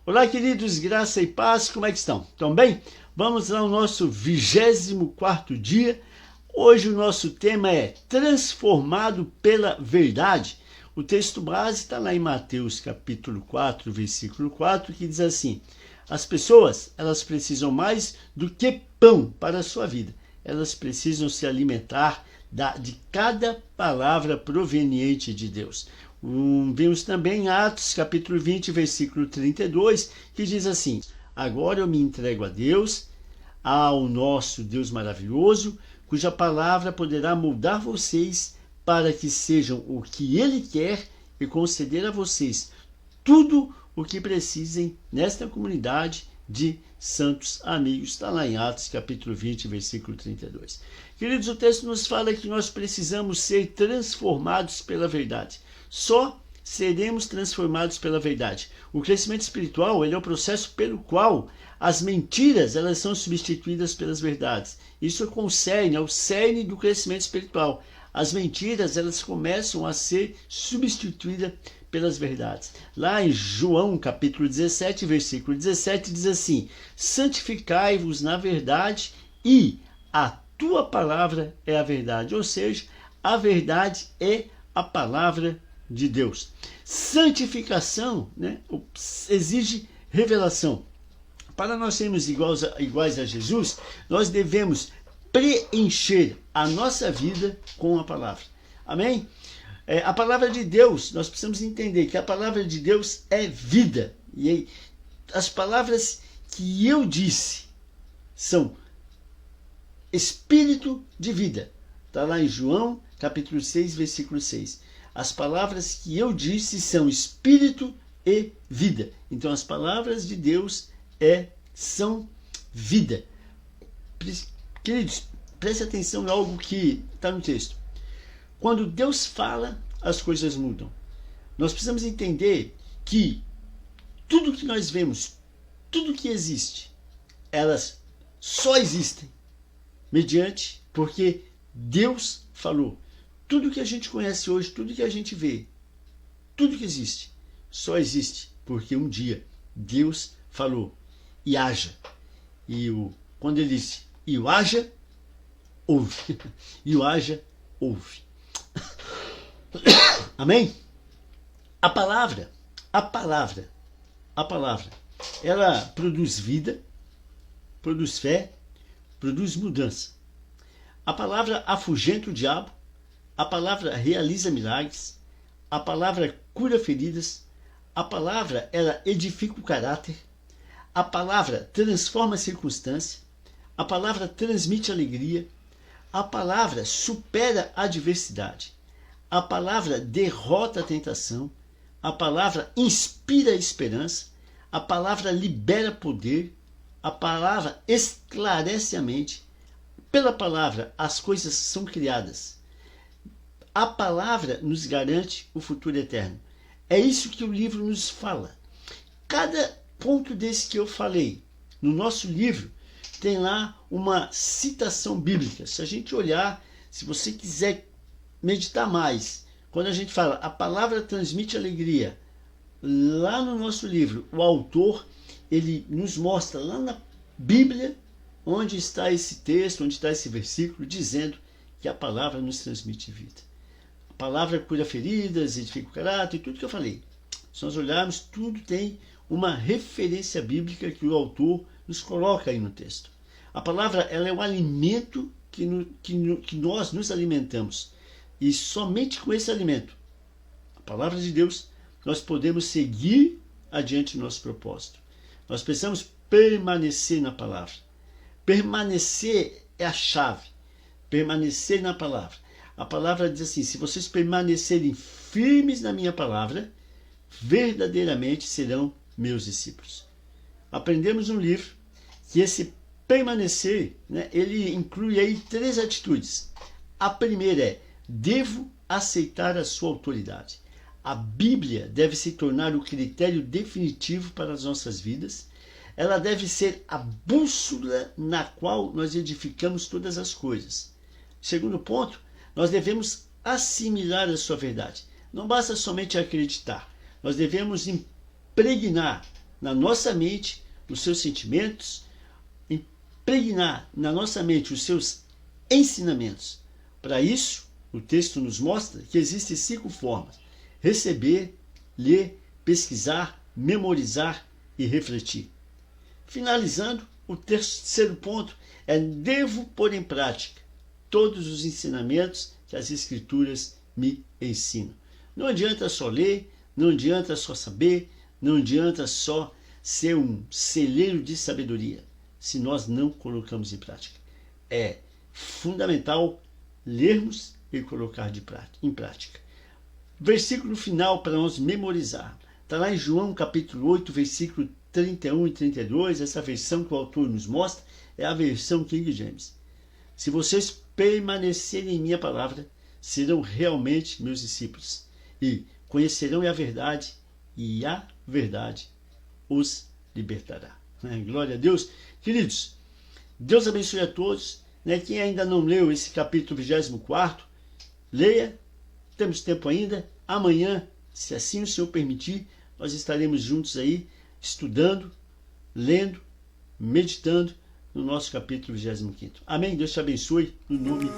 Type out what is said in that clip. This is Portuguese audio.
Olá, queridos, graça e paz, como é que estão? Estão bem? Vamos ao nosso 24º dia. Hoje o nosso tema é transformado pela verdade. O texto base está lá em Mateus capítulo 4, versículo 4, que diz assim: as pessoas, elas precisam mais do que pão para a sua vida. Elas precisam se alimentar de cada palavra proveniente de Deus. Vimos também Atos capítulo 20, versículo 32, que diz assim: agora eu me entrego a Deus, ao nosso Deus maravilhoso, cuja palavra poderá moldar vocês para que sejam o que Ele quer e conceder a vocês tudo o que precisem nesta comunidade de santos amigos. Está lá em Atos capítulo 20, versículo 32. Queridos, o texto nos fala que nós precisamos ser transformados pela verdade. Só seremos transformados pela verdade. O crescimento espiritual, ele é o processo pelo qual as mentiras, elas são substituídas pelas verdades. Isso concerne ao cerne do crescimento espiritual. As mentiras, elas começam a ser substituídas pelas verdades. Lá em João capítulo 17, versículo 17, diz assim: santificai-vos na verdade e a tua palavra é a verdade. Ou seja, a verdade é a palavra de Deus. Santificação, exige revelação. Para nós sermos iguais a Jesus, nós devemos preencher a nossa vida com a palavra. Amém? A palavra de Deus, nós precisamos entender que a palavra de Deus é vida. E as palavras que eu disse são espírito de vida. Está lá em João capítulo 6, versículo 6. As palavras que eu disse são espírito e vida. Então as palavras de Deus são vida. Queridos, preste atenção em algo que está no texto. Quando Deus fala, as coisas mudam. Nós precisamos entender que tudo que nós vemos, tudo que existe, elas só existem mediante porque Deus falou. Tudo que a gente conhece hoje, tudo que a gente vê, tudo que existe, só existe porque um dia Deus falou e haja. Quando ele disse e o haja, ouve. E o haja, ouve. Amém? A palavra, ela produz vida, produz fé, produz mudança. A palavra afugenta o diabo, a palavra realiza milagres, a palavra cura feridas, a palavra ela edifica o caráter, a palavra transforma a circunstância, a palavra transmite alegria, a palavra supera a adversidade, a palavra derrota a tentação, a palavra inspira a esperança, a palavra libera poder, a palavra esclarece a mente, pela palavra as coisas são criadas. A palavra nos garante o futuro eterno. É isso que o livro nos fala. Cada ponto desse que eu falei no nosso livro tem lá uma citação bíblica. Se a gente olhar, se você quiser meditar mais, quando a gente fala a palavra transmite alegria, lá no nosso livro, o autor, ele nos mostra lá na Bíblia onde está esse texto, onde está esse versículo, dizendo que a palavra nos transmite vida. A palavra cura feridas, edifica o caráter, e tudo que eu falei. Se nós olharmos, tudo tem uma referência bíblica que o autor nos coloca aí no texto. A palavra ela é o alimento que nós nos alimentamos. E somente com esse alimento, a palavra de Deus, nós podemos seguir adiante o nosso propósito. Nós precisamos permanecer na palavra. Permanecer é a chave. Permanecer na palavra. A palavra diz assim: se vocês permanecerem firmes na minha palavra, verdadeiramente serão meus discípulos. Aprendemos no livro que esse permanecer, ele inclui aí 3 atitudes. A primeira é: devo aceitar a sua autoridade. A Bíblia deve se tornar o critério definitivo para as nossas vidas. Ela deve ser a bússola na qual nós edificamos todas as coisas. Segundo ponto, nós devemos assimilar a sua verdade. Não basta somente acreditar. Nós devemos impregnar na nossa mente os seus sentimentos, impregnar na nossa mente os seus ensinamentos. Para isso, o texto nos mostra que existem 5 formas: receber, ler, pesquisar, memorizar e refletir. Finalizando, o terceiro ponto é: devo pôr em prática todos os ensinamentos que as Escrituras me ensinam. Não adianta só ler, não adianta só saber, não adianta só ser um celeiro de sabedoria, se nós não colocamos em prática. É fundamental lermos e colocar em prática. Versículo final para nós memorizar. Está lá em João capítulo 8, versículo 31 e 32. Essa versão que o autor nos mostra é a versão King James. Se vocês permanecerem em minha palavra, serão realmente meus discípulos e conhecerão a verdade, e a verdade os libertará. Glória a Deus. Queridos, Deus abençoe a todos. Quem ainda não leu esse capítulo 24, leia, temos tempo ainda. Amanhã, se assim o Senhor permitir, nós estaremos juntos aí, estudando, lendo, meditando no nosso capítulo 25. Amém? Deus te abençoe, no nome